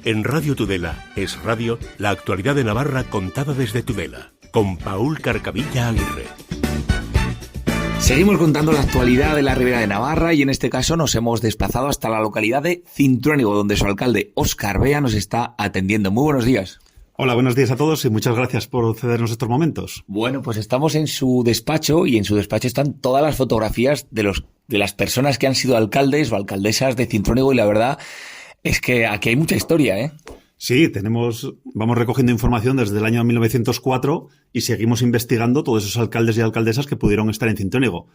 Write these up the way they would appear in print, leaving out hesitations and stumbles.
En Radio Tudela es radio, la actualidad de Navarra contada desde Tudela, con Paul Carcavilla Aguirre. Seguimos contando la actualidad de la Ribera de Navarra y en este caso nos hemos desplazado hasta la localidad de Cintruénigo, donde su alcalde Óscar Bea nos está atendiendo. Muy buenos días. Hola, buenos días a todos y muchas gracias por cedernos estos momentos. Bueno, pues estamos en su despacho y en su despacho están todas las fotografías de las personas que han sido alcaldes o alcaldesas de Cintruénigo y la verdad es que aquí hay mucha historia, ¿eh? Sí, vamos recogiendo información desde el año 1904 y seguimos investigando todos esos alcaldes y alcaldesas que pudieron estar en Cintruénigo.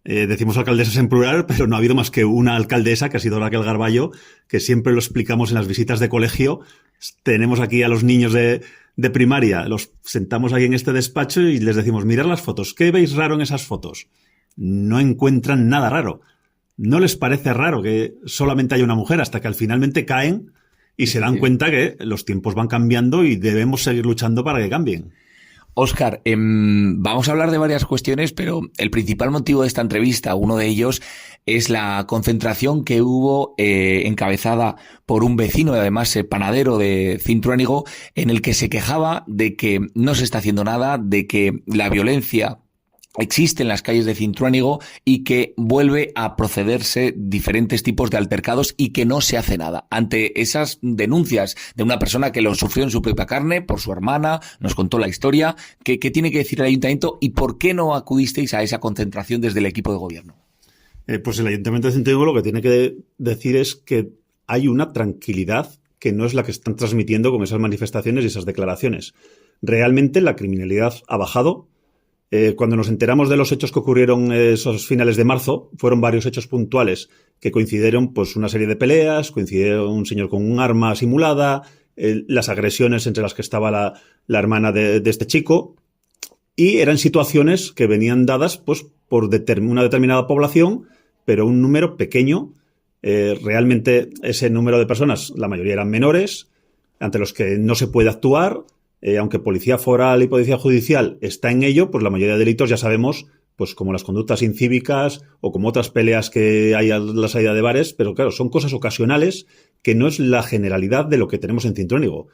Decimos alcaldesas en plural, pero no ha habido más que una alcaldesa, que ha sido Raquel Garballo, que siempre lo explicamos en las visitas de colegio. Tenemos aquí a los niños de primaria, los sentamos ahí en este despacho y les decimos, mirad las fotos, ¿qué veis raro en esas fotos? No encuentran nada raro. No les parece raro que solamente haya una mujer hasta que finalmente caen y se dan cuenta que los tiempos van cambiando y debemos seguir luchando para que cambien. Óscar, vamos a hablar de varias cuestiones, pero el principal motivo de esta entrevista, uno de ellos, es la concentración que hubo encabezada por un vecino y además panadero de Cintruénigo, en el que se quejaba de que no se está haciendo nada, de que la violencia existe en las calles de Cintruénigo y que vuelve a procederse diferentes tipos de altercados y que no se hace nada. Ante esas denuncias de una persona que lo sufrió en su propia carne por su hermana, nos contó la historia, ¿qué tiene que decir el ayuntamiento y por qué no acudisteis a esa concentración desde el equipo de gobierno? Pues el ayuntamiento de Cintruénigo lo que tiene que decir es que hay una tranquilidad que no es la que están transmitiendo con esas manifestaciones y esas declaraciones. Realmente la criminalidad ha bajado. Cuando nos enteramos de los hechos que ocurrieron esos finales de marzo, fueron varios hechos puntuales que coincidieron, pues una serie de peleas, coincidieron un señor con un arma simulada, las agresiones entre las que estaba la hermana de este chico, y eran situaciones que venían dadas pues por una determinada población, pero un número pequeño. Realmente ese número de personas, la mayoría eran menores, ante los que no se puede actuar. Aunque Policía Foral y Policía Judicial está en ello, pues la mayoría de delitos ya sabemos, pues como las conductas incívicas o como otras peleas que hay a la salida de bares, pero claro, son cosas ocasionales que no es la generalidad de lo que tenemos en Cintruénigo.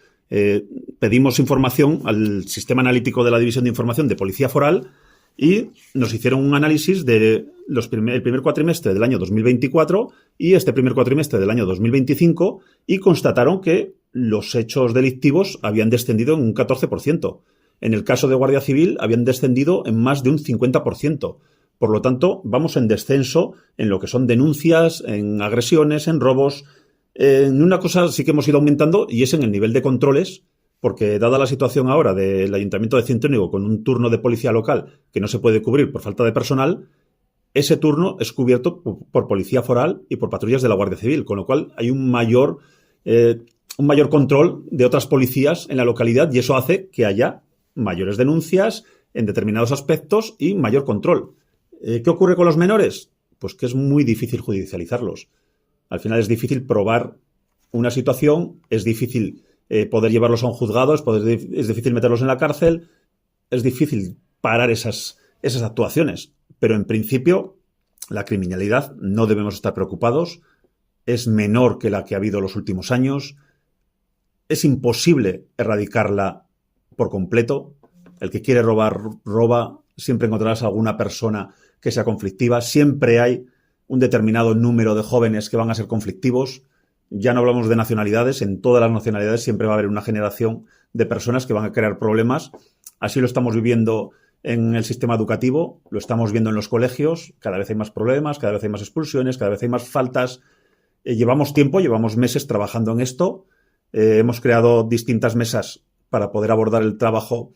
Pedimos información al sistema analítico de la División de Información de Policía Foral y nos hicieron un análisis de el primer cuatrimestre del año 2024 y este primer cuatrimestre del año 2025 y constataron que los hechos delictivos habían descendido en un 14%. En el caso de Guardia Civil habían descendido en más de un 50%. Por lo tanto, vamos en descenso en lo que son denuncias, en agresiones, en robos. En una cosa sí que hemos ido aumentando y es en el nivel de controles, porque dada la situación ahora del Ayuntamiento de Cintruénigo con un turno de policía local que no se puede cubrir por falta de personal, ese turno es cubierto por Policía Foral y por patrullas de la Guardia Civil, con lo cual hay un mayor control de otras policías en la localidad y eso hace que haya mayores denuncias en determinados aspectos y mayor control. ¿Qué ocurre con los menores? Pues que es muy difícil judicializarlos. Al final es difícil probar una situación, es difícil poder llevarlos a un juzgado, es difícil meterlos en la cárcel, es difícil parar esas actuaciones. Pero en principio la criminalidad no debemos estar preocupados, es menor que la que ha habido los últimos años. Es imposible erradicarla por completo. El que quiere robar, roba. Siempre encontrarás alguna persona que sea conflictiva. Siempre hay un determinado número de jóvenes que van a ser conflictivos. Ya no hablamos de nacionalidades. En todas las nacionalidades siempre va a haber una generación de personas que van a crear problemas. Así lo estamos viviendo en el sistema educativo, lo estamos viendo en los colegios. Cada vez hay más problemas, cada vez hay más expulsiones, cada vez hay más faltas. Llevamos meses trabajando en esto. Hemos creado distintas mesas para poder abordar el trabajo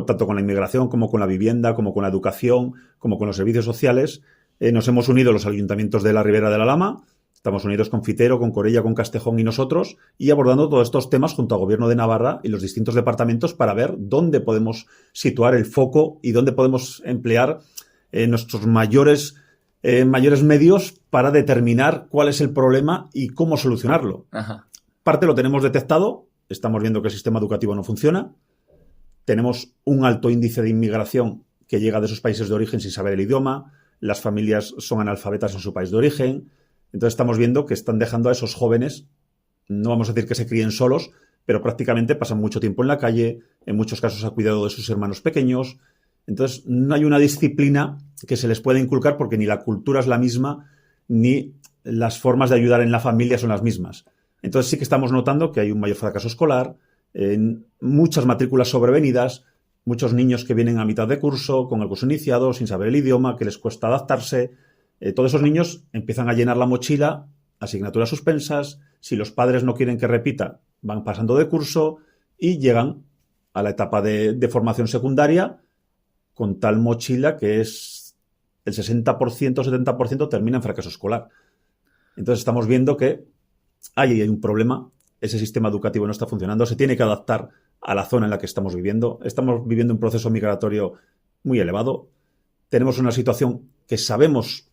tanto con la inmigración como con la vivienda, como con la educación, como con los servicios sociales. Nos hemos unido los ayuntamientos de la Ribera de la Lama, estamos unidos con Fitero, con Corella, con Castejón y nosotros, y abordando todos estos temas junto al Gobierno de Navarra y los distintos departamentos para ver dónde podemos situar el foco y dónde podemos emplear nuestros mayores medios para determinar cuál es el problema y cómo solucionarlo. Ajá. Parte lo tenemos detectado, estamos viendo que el sistema educativo no funciona, tenemos un alto índice de inmigración que llega de esos países de origen sin saber el idioma, las familias son analfabetas en su país de origen, entonces estamos viendo que están dejando a esos jóvenes no vamos a decir que se críen solos, pero prácticamente pasan mucho tiempo en la calle, en muchos casos a cuidado de sus hermanos pequeños. Entonces, no hay una disciplina que se les pueda inculcar porque ni la cultura es la misma, ni las formas de ayudar en la familia son las mismas. Entonces, sí que estamos notando que hay un mayor fracaso escolar, muchas matrículas sobrevenidas, muchos niños que vienen a mitad de curso, con el curso iniciado, sin saber el idioma, que les cuesta adaptarse. Todos esos niños empiezan a llenar la mochila, asignaturas suspensas. Si los padres no quieren que repita, van pasando de curso y llegan a la etapa de formación secundaria con tal mochila que es el 60%, 70% termina en fracaso escolar. Entonces estamos viendo que hay un problema, ese sistema educativo no está funcionando, se tiene que adaptar a la zona en la que estamos viviendo. Estamos viviendo un proceso migratorio muy elevado. Tenemos una situación que sabemos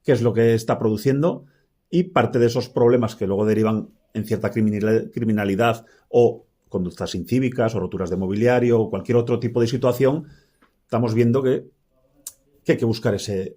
qué es lo que está produciendo y parte de esos problemas que luego derivan en cierta criminalidad o conductas incívicas o roturas de mobiliario o cualquier otro tipo de situación, estamos viendo que hay que buscar ese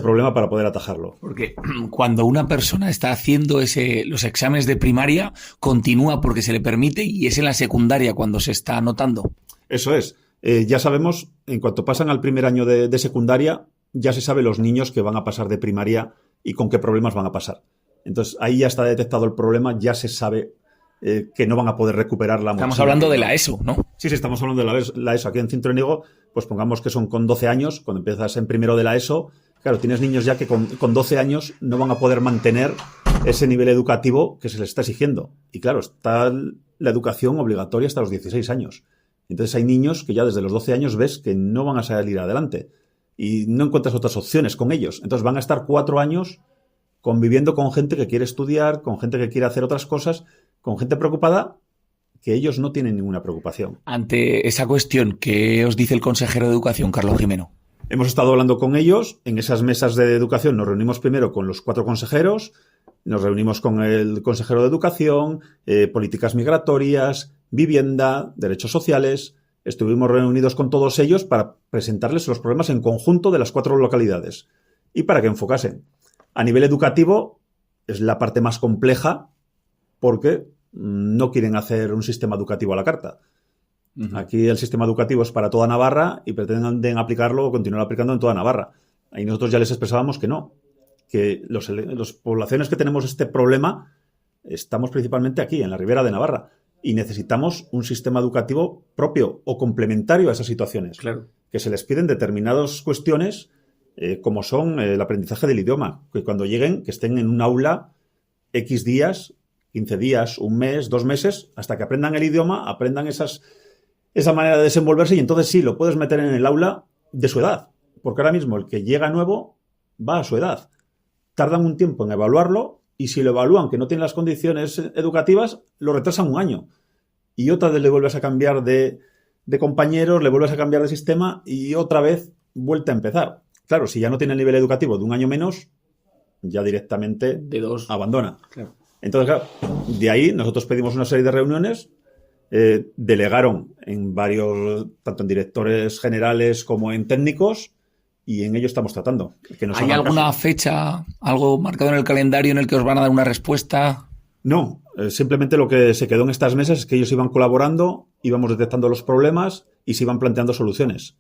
problema para poder atajarlo. Porque cuando una persona está haciendo los exámenes de primaria, continúa porque se le permite y es en la secundaria cuando se está anotando. Eso es. Ya sabemos, en cuanto pasan al primer año de secundaria, ya se sabe los niños que van a pasar de primaria y con qué problemas van a pasar. Entonces, ahí ya está detectado el problema, ya se sabe que no van a poder recuperar la mochila. Estamos hablando de la ESO, ¿no? Sí, estamos hablando de la ESO. Aquí en Cintruénigo, pues pongamos que son con 12 años, cuando empiezas en primero de la ESO, claro, tienes niños ya que con 12 años no van a poder mantener ese nivel educativo que se les está exigiendo. Y claro, está la educación obligatoria hasta los 16 años. Entonces hay niños que ya desde los 12 años ves que no van a salir adelante y no encuentras otras opciones con ellos. Entonces van a estar 4 años conviviendo con gente que quiere estudiar, con gente que quiere hacer otras cosas, con gente preocupada que ellos no tienen ninguna preocupación. Ante esa cuestión, ¿qué os dice el consejero de Educación, Carlos Jimeno? Hemos estado hablando con ellos. En esas mesas de educación nos reunimos primero con los 4 consejeros, nos reunimos con el consejero de Educación, políticas migratorias, vivienda, derechos sociales. Estuvimos reunidos con todos ellos para presentarles los problemas en conjunto de las 4 localidades y para que enfocasen. A nivel educativo es la parte más compleja porque no quieren hacer un sistema educativo a la carta. Aquí el sistema educativo es para toda Navarra y pretenden aplicarlo o continuar aplicando en toda Navarra. Ahí nosotros ya les expresábamos que no, que las poblaciones que tenemos este problema estamos principalmente aquí, en la Ribera de Navarra, y necesitamos un sistema educativo propio o complementario a esas situaciones. Claro. Que se les piden determinadas cuestiones como son el aprendizaje del idioma, que cuando lleguen, que estén en un aula X días, 15 días, un mes, 2 meses, hasta que aprendan el idioma, aprendan esa manera de desenvolverse y entonces sí, lo puedes meter en el aula de su edad. Porque ahora mismo el que llega nuevo va a su edad. Tardan un tiempo en evaluarlo y si lo evalúan que no tiene las condiciones educativas, lo retrasan un año. Y otra vez le vuelves a cambiar de compañeros, le vuelves a cambiar de sistema y otra vez vuelta a empezar. Claro, si ya no tiene el nivel educativo de un año menos, ya directamente de 2 abandona. Claro. Entonces, claro, de ahí nosotros pedimos una serie de reuniones, delegaron en varios, tanto en directores generales como en técnicos, y en ello estamos tratando. ¿Hay alguna fecha, algo marcado en el calendario en el que os van a dar una respuesta? No, simplemente lo que se quedó en estas mesas es que ellos iban colaborando, íbamos detectando los problemas y se iban planteando soluciones.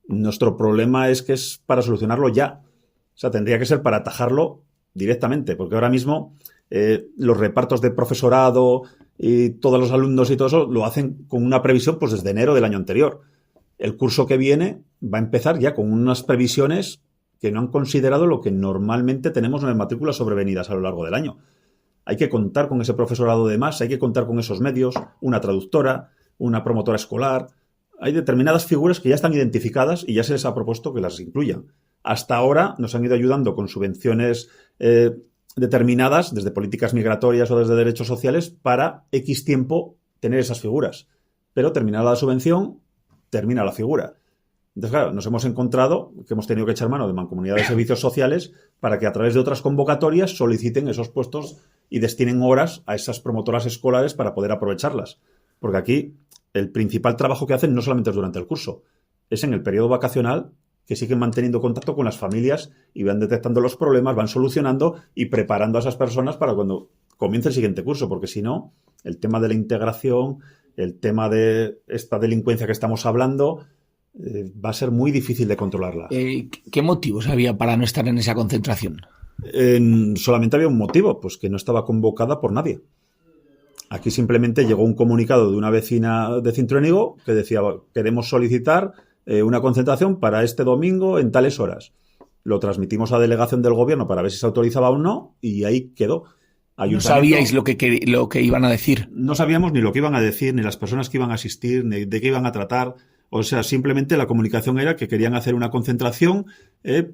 Nuestro problema es que es para solucionarlo ya. O sea, tendría que ser para atajarlo directamente, porque ahora mismo los repartos de profesorado y todos los alumnos y todo eso lo hacen con una previsión pues desde enero del año anterior. El curso que viene va a empezar ya con unas previsiones que no han considerado lo que normalmente tenemos en las matrículas sobrevenidas a lo largo del año. Hay que contar con ese profesorado de más, hay que contar con esos medios, una traductora, una promotora escolar. Hay determinadas figuras que ya están identificadas y ya se les ha propuesto que las incluyan. Hasta ahora nos han ido ayudando con subvenciones determinadas, desde políticas migratorias o desde derechos sociales, para X tiempo tener esas figuras. Pero terminada la subvención, termina la figura. Entonces, claro, nos hemos encontrado que hemos tenido que echar mano de Mancomunidad de Servicios Sociales para que a través de otras convocatorias soliciten esos puestos y destinen horas a esas promotoras escolares para poder aprovecharlas. Porque aquí el principal trabajo que hacen no solamente es durante el curso, es en el periodo vacacional, que siguen manteniendo contacto con las familias y van detectando los problemas, van solucionando y preparando a esas personas para cuando comience el siguiente curso, porque si no, el tema de la integración, el tema de esta delincuencia que estamos hablando, va a ser muy difícil de controlarla. ¿Qué motivos había para no estar en esa concentración? Solamente había un motivo, pues que no estaba convocada por nadie. Aquí simplemente llegó un comunicado de una vecina de Cintruénigo que decía: queremos solicitar una concentración para este domingo en tales horas. Lo transmitimos a la delegación del gobierno para ver si se autorizaba o no, y ahí quedó. ¿No sabíais lo que iban a decir? No sabíamos ni lo que iban a decir, ni las personas que iban a asistir, ni de qué iban a tratar. O sea, simplemente la comunicación era que querían hacer una concentración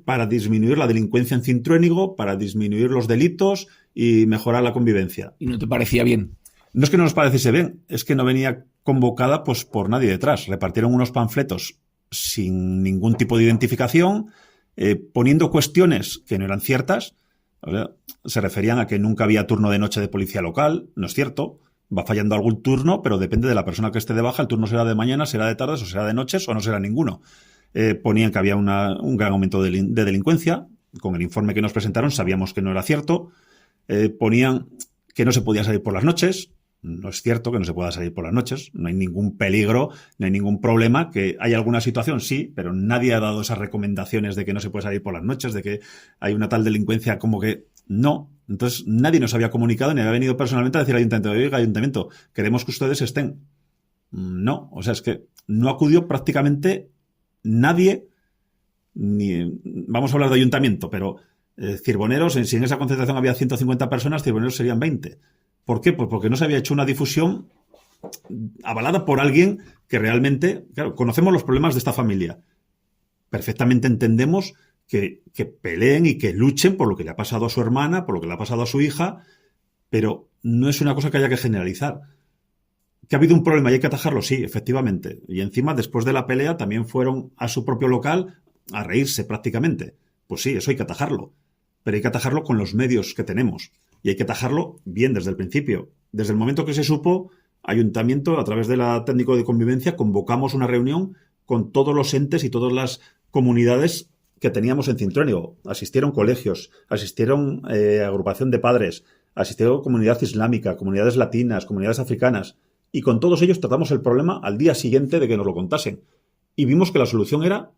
para disminuir la delincuencia en Cintruénigo, para disminuir los delitos y mejorar la convivencia. ¿Y no te parecía bien? No es que no nos pareciese bien, es que no venía convocada pues por nadie detrás. Repartieron unos panfletos sin ningún tipo de identificación, poniendo cuestiones que no eran ciertas. O sea, se referían a que nunca había turno de noche de policía local. No es cierto. Va fallando algún turno, pero depende de la persona que esté de baja. El turno será de mañana, será de tardes, o será de noches, o no será ninguno. Ponían que había un gran aumento de delincuencia. Con el informe que nos presentaron sabíamos que no era cierto. Ponían que no se podía salir por las noches. No es cierto que no se pueda salir por las noches. No hay ningún peligro, no hay ningún problema. Que hay alguna situación, sí, pero nadie ha dado esas recomendaciones de que no se puede salir por las noches, de que hay una tal delincuencia como que no. Entonces nadie nos había comunicado ni había venido personalmente a decir al ayuntamiento: oiga, ayuntamiento, queremos que ustedes estén. No, o sea, es que no acudió prácticamente nadie, ni vamos a hablar de ayuntamiento, pero Cirboneros, si en esa concentración había 150 personas, Cirboneros serían 20. ¿Por qué? Pues porque no se había hecho una difusión avalada por alguien que realmente, claro, conocemos los problemas de esta familia. Perfectamente entendemos que peleen y que luchen por lo que le ha pasado a su hermana, por lo que le ha pasado a su hija, pero no es una cosa que haya que generalizar. ¿Que ha habido un problema y hay que atajarlo? Sí, efectivamente. Y encima, después de la pelea, también fueron a su propio local a reírse prácticamente. Pues sí, eso hay que atajarlo. Pero hay que atajarlo con los medios que tenemos. Y hay que atajarlo bien desde el principio. Desde el momento que se supo, ayuntamiento, a través de la técnico de convivencia, convocamos una reunión con todos los entes y todas las comunidades que teníamos en Cintruénigo. Asistieron colegios, asistieron agrupación de padres, asistieron comunidad islámica, comunidades latinas, comunidades africanas. Y con todos ellos tratamos el problema al día siguiente de que nos lo contasen. Y vimos que la solución era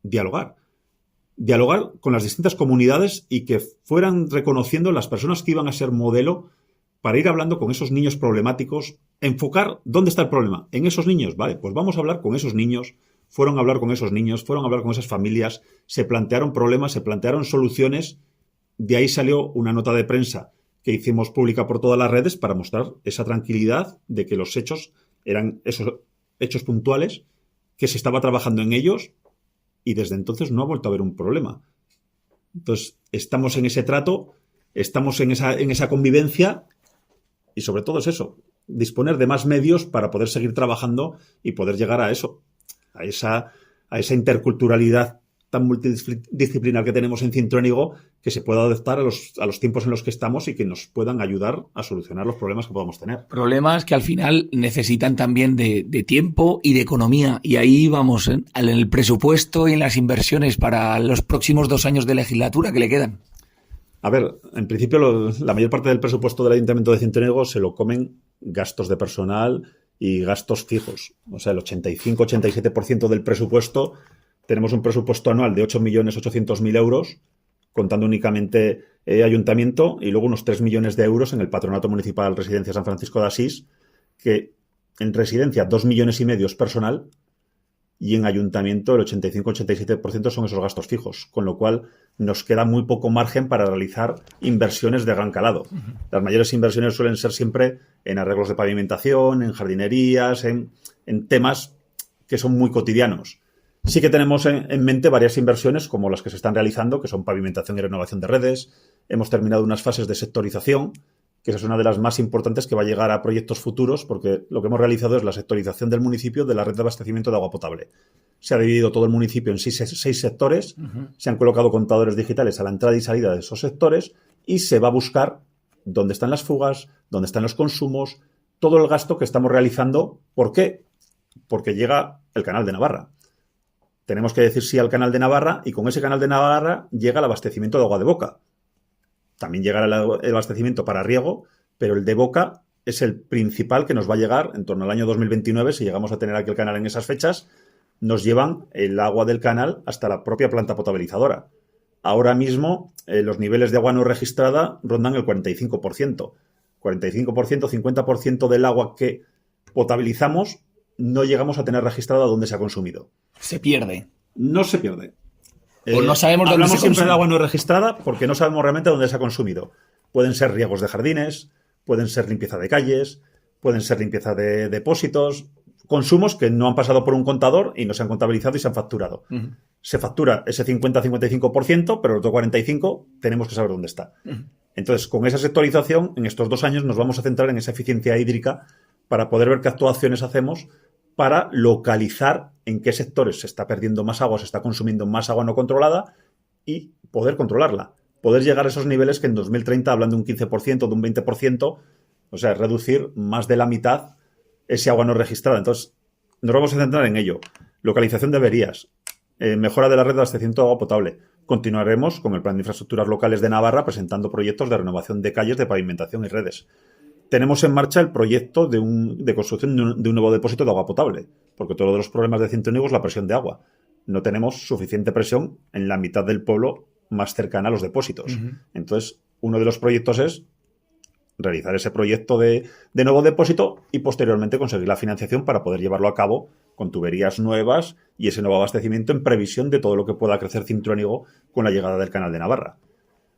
dialogar. Dialogar con las distintas comunidades y que fueran reconociendo las personas que iban a ser modelo para ir hablando con esos niños problemáticos, enfocar dónde está el problema. En esos niños, vale, pues vamos a hablar con esos niños. Fueron a hablar con esos niños, fueron a hablar con esas familias, se plantearon problemas, se plantearon soluciones. De ahí salió una nota de prensa que hicimos pública por todas las redes para mostrar esa tranquilidad de que los hechos eran esos hechos puntuales, que se estaba trabajando en ellos y desde entonces no ha vuelto a haber un problema. Entonces, estamos en ese trato, estamos en esa convivencia y sobre todo es eso, disponer de más medios para poder seguir trabajando y poder llegar a eso, a esa interculturalidad tan multidisciplinar que tenemos en Cintruénigo, que se pueda adaptar a los tiempos en los que estamos y que nos puedan ayudar a solucionar los problemas que podamos tener. Problemas que al final necesitan también de tiempo y de economía. Y ahí vamos, en el presupuesto y en las inversiones para los próximos 2 años de legislatura que le quedan. A ver, en principio la mayor parte del presupuesto del Ayuntamiento de Cintruénigo se lo comen gastos de personal y gastos fijos. O sea, el 85-87% del presupuesto. Tenemos un presupuesto anual de 8.800.000 euros, contando únicamente ayuntamiento, y luego unos 3 millones de euros en el Patronato Municipal Residencia San Francisco de Asís, que en residencia 2,5 millones es personal, y en ayuntamiento el 85-87% son esos gastos fijos, con lo cual nos queda muy poco margen para realizar inversiones de gran calado. Las mayores inversiones suelen ser siempre en arreglos de pavimentación, en jardinerías, en temas que son muy cotidianos. Sí que tenemos en mente varias inversiones como las que se están realizando, que son pavimentación y renovación de redes. Hemos terminado unas fases de sectorización, que esa es una de las más importantes que va a llegar a proyectos futuros, porque lo que hemos realizado es la sectorización del municipio de la red de abastecimiento de agua potable. Se ha dividido todo el municipio en 6 sectores, se han colocado contadores digitales a la entrada y salida de esos sectores y se va a buscar dónde están las fugas, dónde están los consumos, todo el gasto que estamos realizando. ¿Por qué? Porque llega el Canal de Navarra. Tenemos que decir sí al Canal de Navarra y con ese Canal de Navarra llega el abastecimiento de agua de boca. También llegará el abastecimiento para riego, pero el de boca es el principal que nos va a llegar en torno al año 2029, si llegamos a tener aquí el canal en esas fechas, nos llevan el agua del canal hasta la propia planta potabilizadora. Ahora mismo los niveles de agua no registrada rondan el 45%. 45%, 50% del agua que potabilizamos no llegamos a tener registrada dónde se ha consumido. Se pierde. No se pierde. O no sabemos dónde se hablamos siempre consume. del agua no registrada porque no sabemos realmente dónde se ha consumido. Pueden ser riegos de jardines, pueden ser limpieza de calles, pueden ser limpieza de depósitos, consumos que no han pasado por un contador y no se han contabilizado y se han facturado. Uh-huh. Se factura ese 50-55%, pero el otro 45% tenemos que saber dónde está. Uh-huh. Entonces, con esa sectorización, en estos 2 años nos vamos a centrar en esa eficiencia hídrica para poder ver qué actuaciones hacemos para localizar en qué sectores se está perdiendo más agua, se está consumiendo más agua no controlada y poder controlarla. Poder llegar a esos niveles que en 2030 hablan de un 15%, de un 20%, o sea, reducir más de la mitad ese agua no registrada. Entonces, nos vamos a centrar en ello. Localización de averías, mejora de la red de abastecimiento de agua potable. Continuaremos con el Plan de Infraestructuras Locales de Navarra presentando proyectos de renovación de calles, de pavimentación y redes. Tenemos en marcha el proyecto de construcción de un nuevo depósito de agua potable, porque todos los problemas de Cinto es la presión de agua. No tenemos suficiente presión en la mitad del pueblo más cercana a los depósitos. Uh-huh. Entonces, uno de los proyectos es realizar ese proyecto de nuevo depósito y posteriormente conseguir la financiación para poder llevarlo a cabo con tuberías nuevas y ese nuevo abastecimiento en previsión de todo lo que pueda crecer Cintruénigo con la llegada del Canal de Navarra.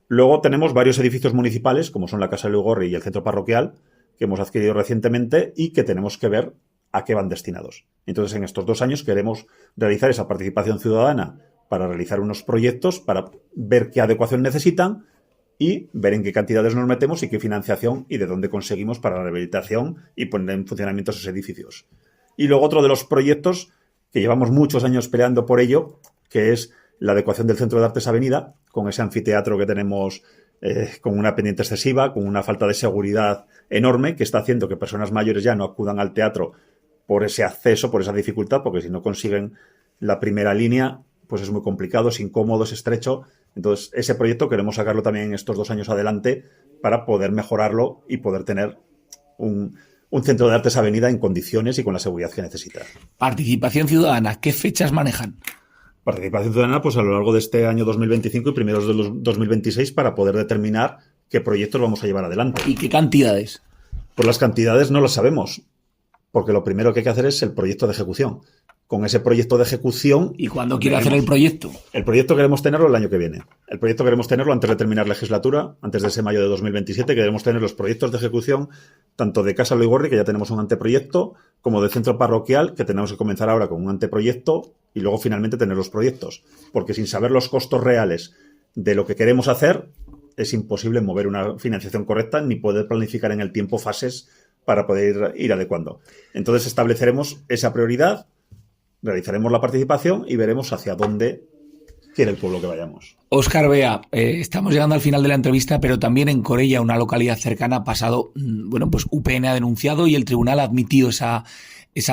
Luego tenemos varios edificios municipales, como son la Casa de Lugorri y el Centro Parroquial, que hemos adquirido recientemente y que tenemos que ver a qué van destinados. Entonces, en estos 2 años queremos realizar esa participación ciudadana para realizar unos proyectos, para ver qué adecuación necesitan y ver en qué cantidades nos metemos y qué financiación y de dónde conseguimos para la rehabilitación y poner en funcionamiento esos edificios. Y luego otro de los proyectos que llevamos muchos años peleando por ello, que es la adecuación del Centro de Artes Avenida, con ese anfiteatro que tenemos con una pendiente excesiva, con una falta de seguridad enorme, que está haciendo que personas mayores ya no acudan al teatro por ese acceso, por esa dificultad, porque si no consiguen la primera línea, pues es muy complicado, es incómodo, es estrecho. Entonces, ese proyecto queremos sacarlo también en estos 2 años adelante para poder mejorarlo y poder tener un Centro de Artes Avenida en condiciones y con la seguridad que necesita. Participación ciudadana, ¿qué fechas manejan? Participación ciudadana, pues a lo largo de este año 2025 y primeros de los 2026 para poder determinar qué proyectos vamos a llevar adelante. ¿Y qué cantidades? Pues las cantidades no las sabemos, porque lo primero que hay que hacer es el proyecto de ejecución. Con ese proyecto de ejecución... ¿Y cuándo quiere hacer el proyecto? El proyecto queremos tenerlo el año que viene. El proyecto queremos tenerlo antes de terminar legislatura, antes de ese mayo de 2027, queremos tener los proyectos de ejecución tanto de Casa Loigorri, que ya tenemos un anteproyecto, como de Centro Parroquial, que tenemos que comenzar ahora con un anteproyecto y luego finalmente tener los proyectos. Porque sin saber los costos reales de lo que queremos hacer, es imposible mover una financiación correcta ni poder planificar en el tiempo fases para poder ir adecuando. Entonces estableceremos esa prioridad, realizaremos la participación y veremos hacia dónde quiere el pueblo que vayamos. Óscar Bea, estamos llegando al final de la entrevista, pero también en Corella, una localidad cercana, ha pasado, pues UPN ha denunciado y el tribunal ha admitido esa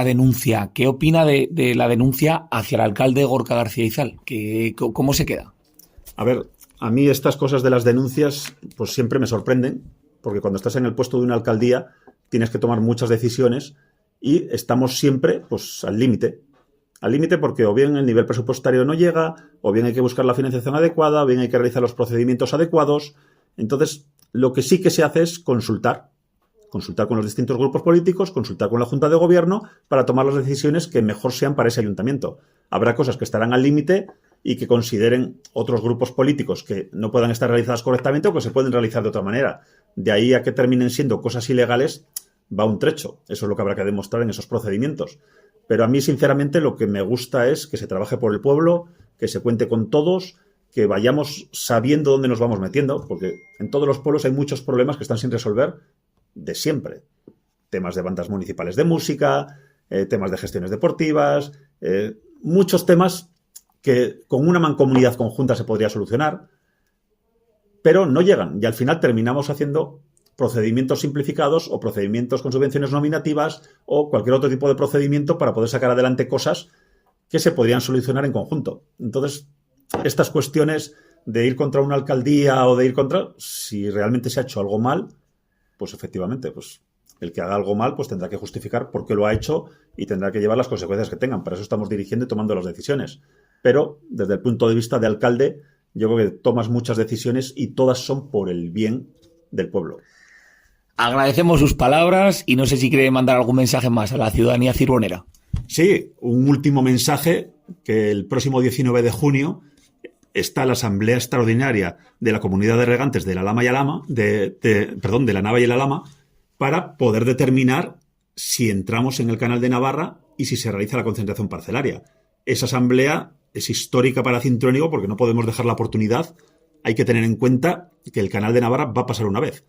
denuncia. ¿Qué opina de la denuncia hacia el alcalde Gorka García Izal? ¿Cómo se queda? A ver, a mí estas cosas de las denuncias pues siempre me sorprenden, porque cuando estás en el puesto de una alcaldía tienes que tomar muchas decisiones y estamos siempre pues al límite. Al límite porque o bien el nivel presupuestario no llega, o bien hay que buscar la financiación adecuada, o bien hay que realizar los procedimientos adecuados. Entonces, lo que sí que se hace es consultar con los distintos grupos políticos, consultar con la Junta de Gobierno para tomar las decisiones que mejor sean para ese ayuntamiento. Habrá cosas que estarán al límite y que consideren otros grupos políticos que no puedan estar realizadas correctamente o que se pueden realizar de otra manera. De ahí a que terminen siendo cosas ilegales va un trecho. Eso es lo que habrá que demostrar en esos procedimientos. Pero a mí, sinceramente, lo que me gusta es que se trabaje por el pueblo, que se cuente con todos, que vayamos sabiendo dónde nos vamos metiendo, porque en todos los pueblos hay muchos problemas que están sin resolver de siempre. Temas de bandas municipales de música, temas de gestiones deportivas, muchos temas que con una mancomunidad conjunta se podría solucionar, pero no llegan y al final terminamos haciendo procedimientos simplificados o procedimientos con subvenciones nominativas o cualquier otro tipo de procedimiento para poder sacar adelante cosas que se podrían solucionar en conjunto. Entonces, estas cuestiones de ir contra una alcaldía o de ir contra, si realmente se ha hecho algo mal, pues efectivamente, pues el que haga algo mal, pues tendrá que justificar por qué lo ha hecho y tendrá que llevar las consecuencias que tengan. Para eso estamos dirigiendo y tomando las decisiones. Pero, desde el punto de vista de alcalde, yo creo que tomas muchas decisiones y todas son por el bien del pueblo. Agradecemos sus palabras y no sé si quiere mandar algún mensaje más a la ciudadanía cirbonera. Sí, un último mensaje, que el próximo 19 de junio está la Asamblea Extraordinaria de la Comunidad de Regantes de la Lama y Alama, de la Nava y la Lama, para poder determinar si entramos en el Canal de Navarra y si se realiza la concentración parcelaria. Esa asamblea es histórica para Cintruénigo porque no podemos dejar la oportunidad. Hay que tener en cuenta que el Canal de Navarra va a pasar una vez.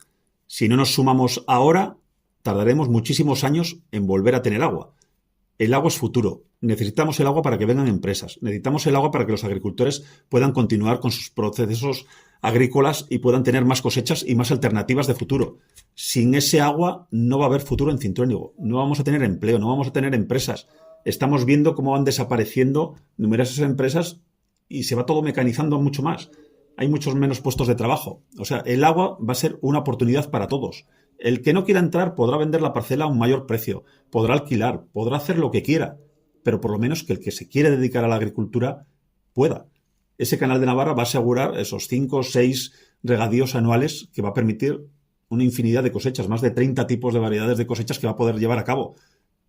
Si no nos sumamos ahora, tardaremos muchísimos años en volver a tener agua. El agua es futuro. Necesitamos el agua para que vengan empresas. Necesitamos el agua para que los agricultores puedan continuar con sus procesos agrícolas y puedan tener más cosechas y más alternativas de futuro. Sin ese agua no va a haber futuro en Cintruénigo. No vamos a tener empleo, no vamos a tener empresas. Estamos viendo cómo van desapareciendo numerosas empresas y se va todo mecanizando mucho más. Hay muchos menos puestos de trabajo. O sea, el agua va a ser una oportunidad para todos. El que no quiera entrar podrá vender la parcela a un mayor precio, podrá alquilar, podrá hacer lo que quiera, pero por lo menos que el que se quiere dedicar a la agricultura pueda. Ese Canal de Navarra va a asegurar esos 5 o 6 regadíos anuales que va a permitir una infinidad de cosechas, más de 30 tipos de variedades de cosechas que va a poder llevar a cabo.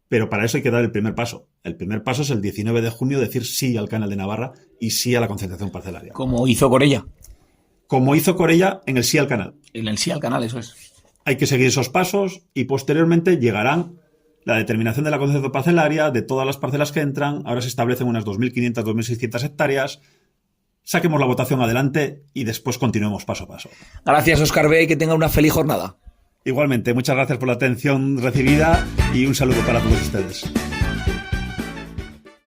Pero para eso hay que dar el primer paso. El primer paso es el 19 de junio decir sí al Canal de Navarra y sí a la concentración parcelaria. Como hizo Corella. Como hizo Corella en el sí al canal. En el sí al canal, eso es. Hay que seguir esos pasos y posteriormente llegarán la determinación de la concentración parcelaria, de todas las parcelas que entran. Ahora se establecen unas 2.500, 2.600 hectáreas. Saquemos la votación adelante y después continuemos paso a paso. Gracias, Óscar B. y que tenga una feliz jornada. Igualmente, muchas gracias por la atención recibida y un saludo para todos ustedes.